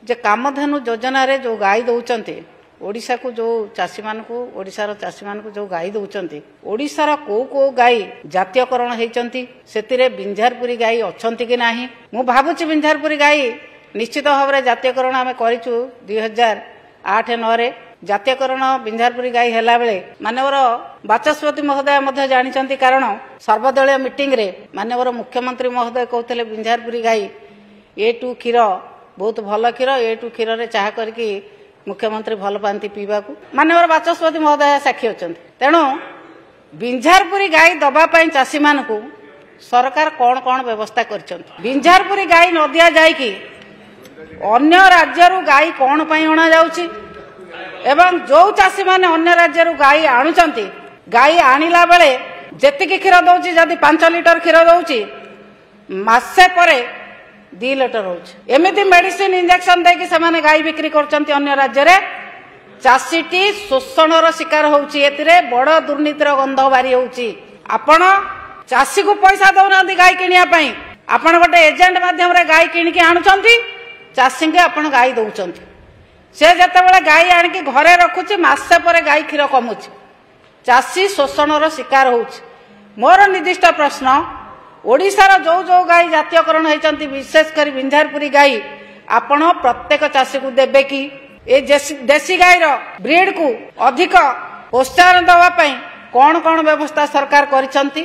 जे कामधेनु योजना रे जो गाई दौरान ओडिशा को जो चाषी मान को ओडिशार चाषी मान को जो गाई दौरान ओडिशार को गाई जातीयकरण होती से बिंझारपुरी गाई अच्छी कि नहीं मु भावुची बिंझारपुरी गाई निश्चित भाव में जातीयकरण आम करूँ 2008-9 जातीयकरण बिंझारपुरी गाई हैला बेले मानवर बाचस्पति महोदय जानते कारण सर्वदलीय मीटिंग रे मानवर मुख्यमंत्री महोदय कहते बिंझारपुरी गाई A2 क्षीर बहुत भल क्षीर A2 क्षीर रे चाह करके मुख्यमंत्री भल पाती पीवा मानवर बाचस्पति महोदय साक्षी अच्छा तेणु बिंझारपुरी गाई दवापाई चाषी मान को सरकार कौन कौन व्यवस्था कर बिंझारपुरी गाई न दि जाकि अन्य राज्य गाई कौन पाई अणा जाउची एवं जो चाषी माने अन्य राज्य गाई आणुचंती गाई आनिला बेले जेतिकी क्षीर दउची जदि 5 लिटर क्षीर दउची मासे परे 2 लिटर होउची एमिति मेडिसिन इंजेक्शन देकी से माने गाई बिक्री करचंती अन्य राज्य रे चाषीटी शोषणर शिकार होउची एतिरे बड़ दुर्नीतिर गंध बारी होउची आपण चाषी को पैसा दउनांती गाई किनिया पई आपण गोटे एजेंट माध्यम रे गाई किनिकी आणुचंती चाषी के आपण गाई दउचंती से जितेबाला गाई आणिकी घरे रखुची मासे पर गाई क्षीर कमुची चाषी शोषणर शिकार होउची मोर निर्दिष्ट प्रश्न ओडिशार जो जो गाई जातीयकरण होती विशेषकर बिंझारपुरी गाई आपण प्रत्येक चाषी को देबे कि ए देशी गाईर ब्रीड को अधिक प्रोत्साहन देवाई कौन कौन व्यवस्था सरकार करिसंती।